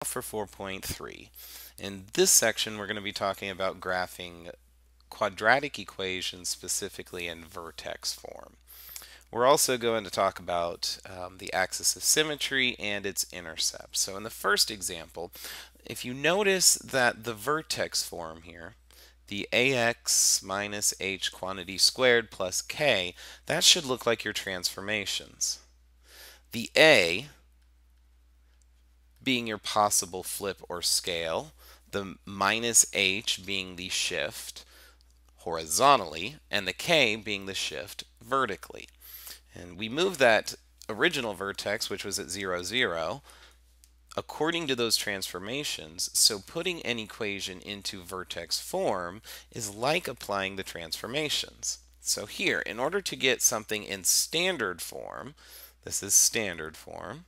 For 4.3. In this section, we're going to be talking about graphing quadratic equations, specifically in vertex form. We're also going to talk about the axis of symmetry and its intercepts. So in the first example, if you notice that the vertex form here, the ax minus h quantity squared plus k, that should look like your transformations. The a being your possible flip or scale, the minus h being the shift horizontally, and the k being the shift vertically. And we move that original vertex, which was at 0, 0, according to those transformations. So putting an equation into vertex form is like applying the transformations. So here, in order to get something in standard form, this is standard form,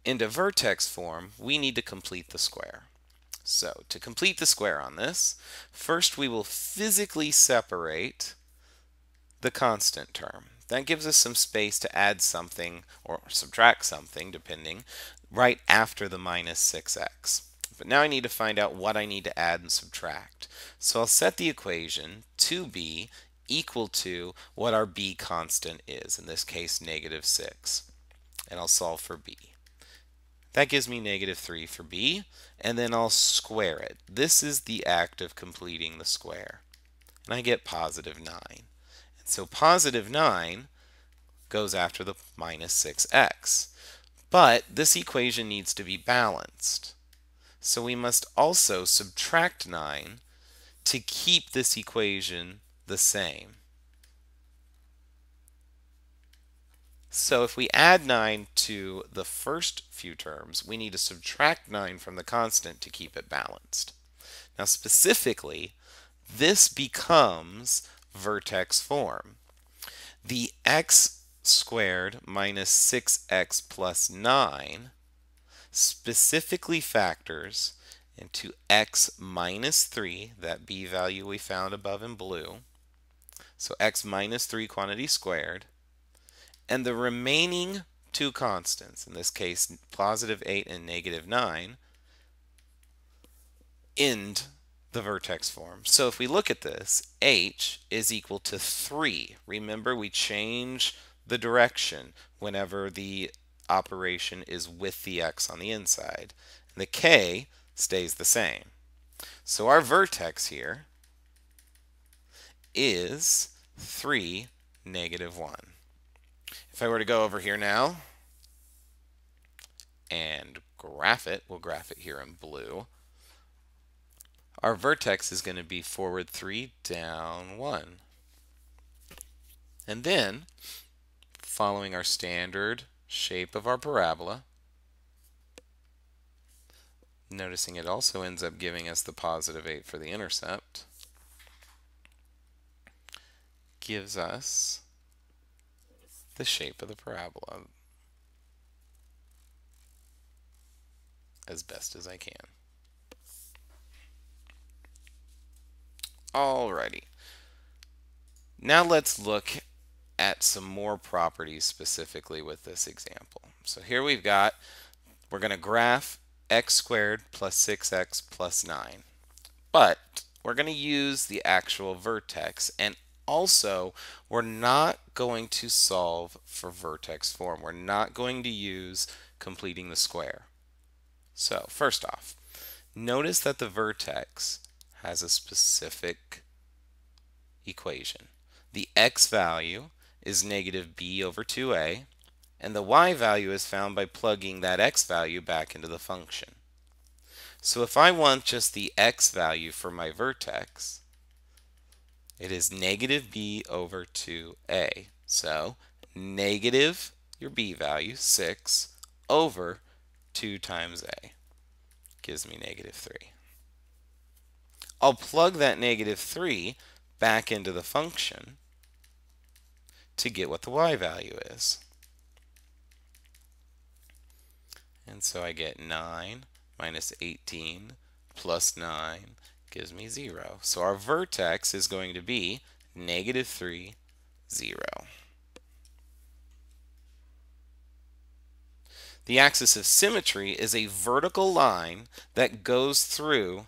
into vertex form, we need to complete the square. So to complete the square on this, first we will physically separate the constant term. That gives us some space to add something or subtract something, depending, right after the minus 6x. But now I need to find out what I need to add and subtract. So I'll set the equation to be equal to what our b constant is, in this case negative 6. And I'll solve for b. That gives me negative 3 for b, and then I'll square it. This is the act of completing the square. And I get positive 9. And so positive 9 goes after the minus 6x. But this equation needs to be balanced. So we must also subtract 9 to keep this equation the same. So if we add 9 to the first few terms, we need to subtract 9 from the constant to keep it balanced. Now specifically, this becomes vertex form. The x squared minus 6x plus 9 specifically factors into x minus 3, that b value we found above in blue. So x minus 3 quantity squared, and the remaining two constants, in this case positive 8 and negative 9, end the vertex form. So if we look at this, h is equal to 3. Remember, we change the direction whenever the operation is with the x on the inside. And the k stays the same. So our vertex here is 3, negative 1. If I were to go over here now and graph it, we'll graph it here in blue. Our vertex is going to be forward 3, down 1. And then, following our standard shape of our parabola, noticing it also ends up giving us the positive 8 for the intercept, gives us the shape of the parabola as best as I can. Alrighty. Now let's look at some more properties specifically with this example. So here we're going to graph x squared plus 6x plus 9. But we're going to use the actual vertex, and also we're not going to solve for vertex form. We're not going to use completing the square. So first off, notice that the vertex has a specific equation. The x value is negative b over 2a, and the y value is found by plugging that x value back into the function. So if I want just the x value for my vertex, it is negative b over 2a. So negative your b value, 6, over 2 times a gives me negative 3. I'll plug that negative 3 back into the function to get what the y value is. And so I get 9 minus 18 plus 9 gives me 0. So our vertex is going to be negative 3, 0. The axis of symmetry is a vertical line that goes through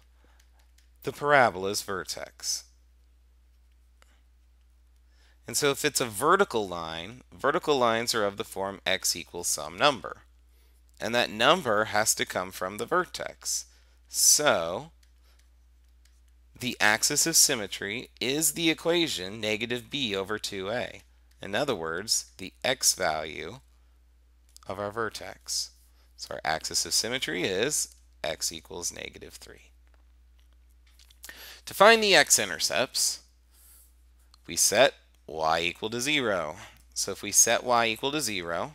the parabola's vertex. And so if it's a vertical line, vertical lines are of the form x equals some number. And that number has to come from the vertex. So the axis of symmetry is the equation negative b over 2a. In other words, the x value of our vertex. So our axis of symmetry is x equals negative 3. To find the x-intercepts, we set y equal to 0. So if we set y equal to 0,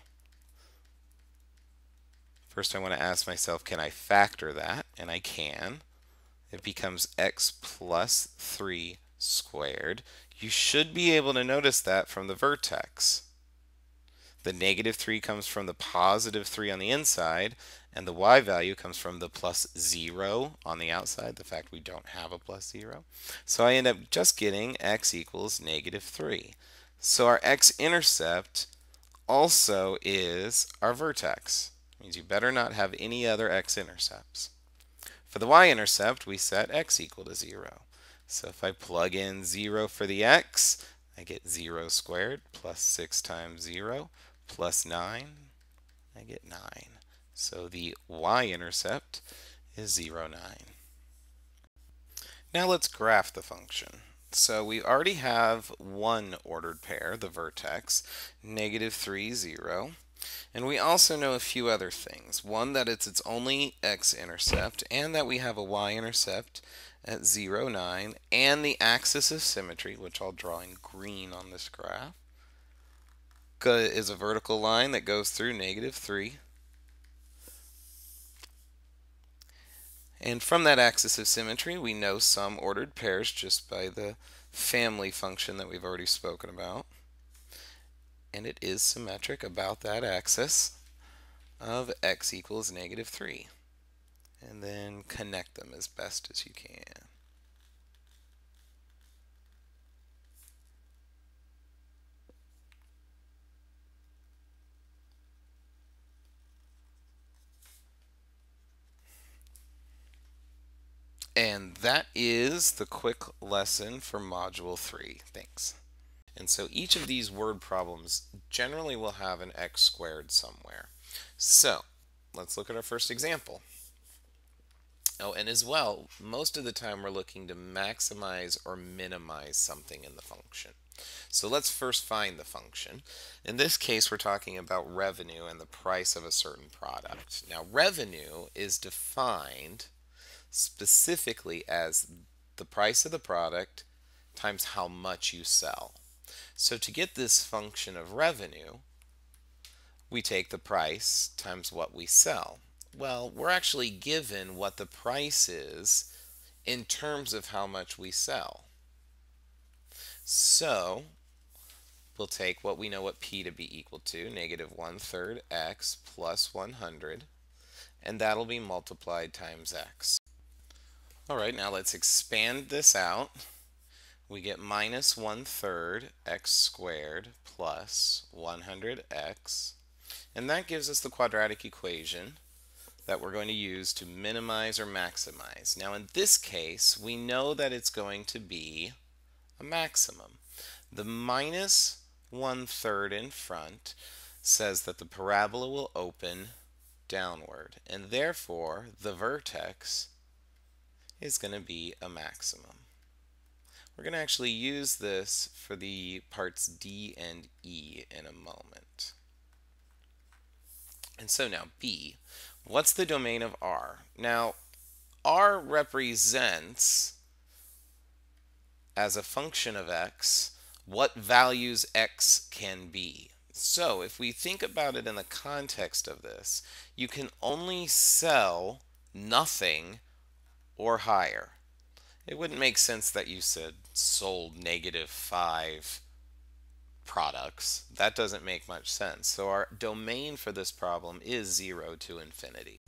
first I want to ask myself, can I factor that? And I can. It becomes x plus 3 squared. You should be able to notice that from the vertex. The negative 3 comes from the positive 3 on the inside, and the y value comes from the plus 0 on the outside, the fact we don't have a plus 0. So I end up just getting x equals negative 3. So our x-intercept also is our vertex. It means you better not have any other x-intercepts. For the y-intercept, we set x equal to 0. So if I plug in 0 for the x, I get 0 squared plus 6 times 0 plus 9. I get 9. So the y-intercept is 0, 9. Now let's graph the function. So we already have one ordered pair, the vertex, negative 3, 0. And we also know a few other things. One, that it's its only x-intercept, and that we have a y-intercept at 0, 9, and the axis of symmetry, which I'll draw in green on this graph, is a vertical line that goes through negative 3. And from that axis of symmetry, we know some ordered pairs just by the family function that we've already spoken about. And it is symmetric about that axis of x equals negative 3. And then connect them as best as you can. And that is the quick lesson for Module 3. Thanks. And so each of these word problems generally will have an x squared somewhere. So let's look at our first example. Oh, and as well, most of the time we're looking to maximize or minimize something in the function. So let's first find the function. In this case, we're talking about revenue and the price of a certain product. Now, revenue is defined specifically as the price of the product times how much you sell. So to get this function of revenue, we take the price times what we sell. Well, we're actually given what the price is in terms of how much we sell. So we'll take what we know what p to be equal to, negative 1/3 x plus 100, and that'll be multiplied times x. All right, now let's expand this out. We get minus 1/3 x squared plus 100x, and that gives us the quadratic equation that we're going to use to minimize or maximize. Now in this case, we know that it's going to be a maximum. The minus 1/3 in front says that the parabola will open downward, and therefore the vertex is going to be a maximum. We're going to actually use this for the parts D and E in a moment. And so now B, what's the domain of R? Now R represents, as a function of x, what values x can be. So if we think about it in the context of this, you can only sell nothing or higher. It wouldn't make sense that you said sold -5 products. That doesn't make much sense. So our domain for this problem is 0 to infinity.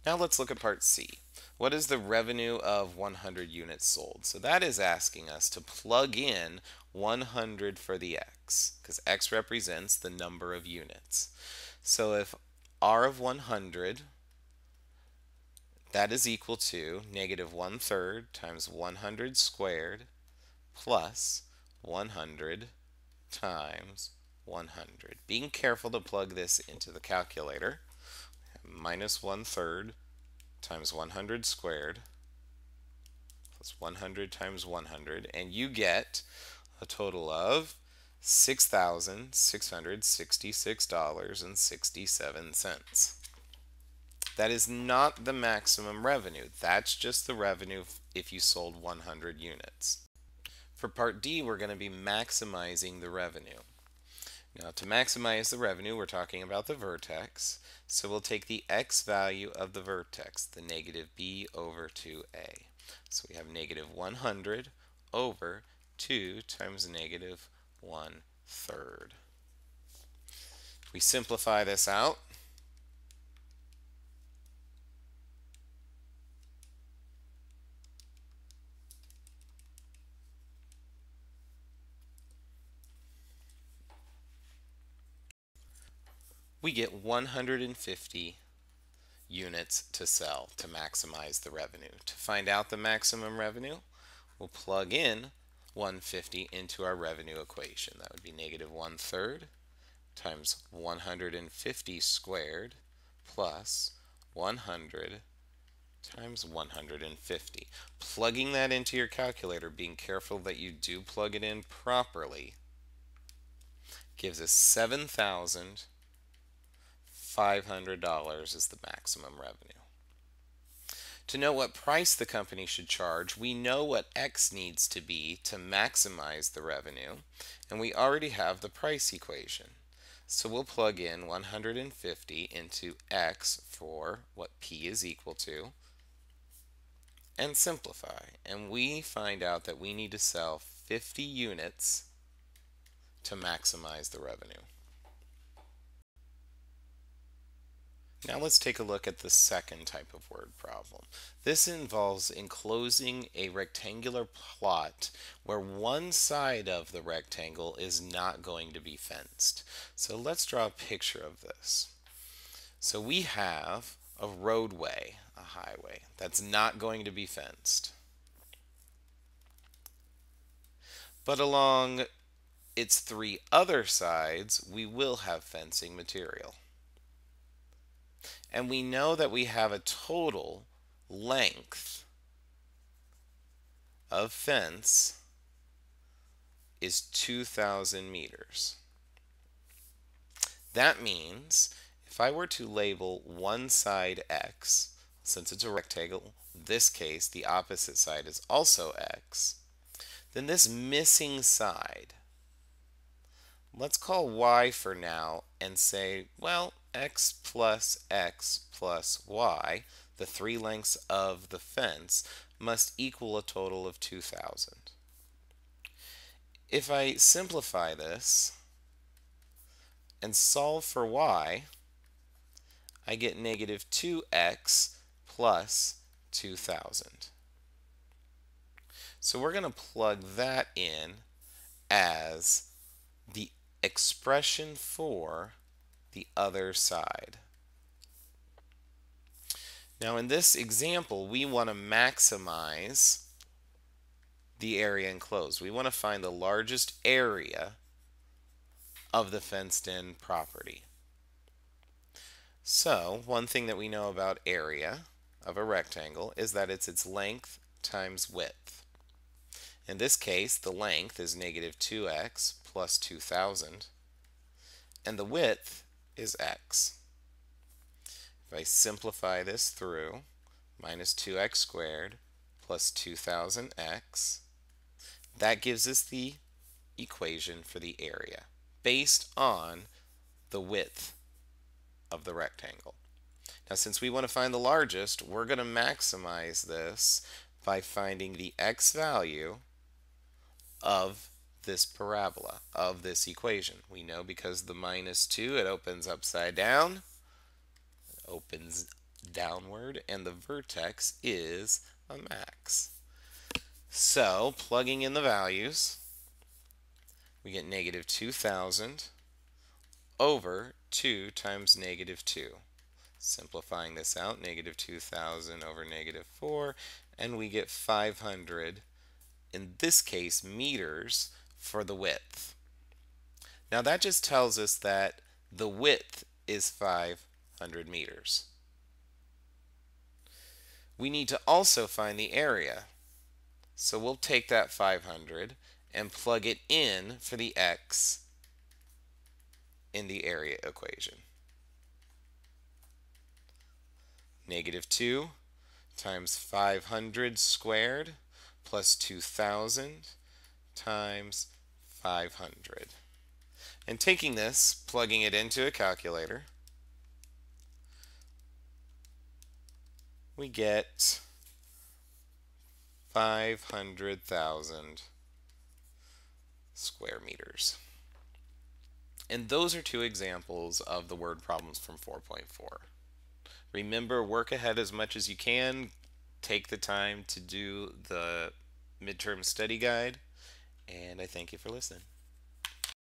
Now let's look at part C. What is the revenue of 100 units sold? So that is asking us to plug in 100 for the x, because x represents the number of units. So if r of 100, that is equal to negative 1/3 times 100 squared plus 100 times 100. Being careful to plug this into the calculator. Minus 1/3 times 100 squared plus 100 times 100, and you get a total of $6,666.67. That is not the maximum revenue. That's just the revenue if you sold 100 units. For part D, we're going to be maximizing the revenue. Now, to maximize the revenue, we're talking about the vertex. So we'll take the x value of the vertex, the negative b over 2a. So we have negative 100 over 2 times negative 1/3. If we simplify this out, we get 150 units to sell to maximize the revenue. To find out the maximum revenue, we'll plug in 150 into our revenue equation. That would be negative 1/3 times 150 squared plus 100 times 150. Plugging that into your calculator, being careful that you do plug it in properly, gives us $7,500 is the maximum revenue. To know what price the company should charge, we know what X needs to be to maximize the revenue, and we already have the price equation. So we'll plug in 150 into X for what P is equal to, and simplify. And we find out that we need to sell 50 units to maximize the revenue. Now let's take a look at the second type of word problem. This involves enclosing a rectangular plot where one side of the rectangle is not going to be fenced. So let's draw a picture of this. So we have a roadway, a highway, that's not going to be fenced. But along its three other sides, we will have fencing material. And we know that we have a total length of fence is 2,000 meters. That means if I were to label one side X, since it's a rectangle, in this case the opposite side is also X, then this missing side, let's call Y for now and say, well, X plus Y, the three lengths of the fence, must equal a total of 2,000. If I simplify this and solve for Y, I get negative 2x plus 2,000. So we're going to plug that in as the expression for the other side. Now in this example, we want to maximize the area enclosed. We want to find the largest area of the fenced-in property. So one thing that we know about area of a rectangle is that it's its length times width. In this case, the length is negative 2x plus 2,000, and the width is x. If I simplify this through, minus 2x squared plus 2,000x, that gives us the equation for the area based on the width of the rectangle. Now since we want to find the largest, we're going to maximize this by finding the x value of this parabola, of this equation. We know because the minus 2, it opens upside down, it opens downward, and the vertex is a max. So plugging in the values, we get negative 2,000 over 2 times negative 2. Simplifying this out, negative 2,000 over negative 4, and we get 500, in this case, meters for the width. Now that just tells us that the width is 500 meters. We need to also find the area. So we'll take that 500 and plug it in for the x in the area equation. Negative 2 times 500 squared plus 2,000 times 500. And taking this, plugging it into a calculator, we get 500,000 square meters. And those are two examples of the word problems from 4.4. Remember, work ahead as much as you can. Take the time to do the midterm study guide. And I thank you for listening.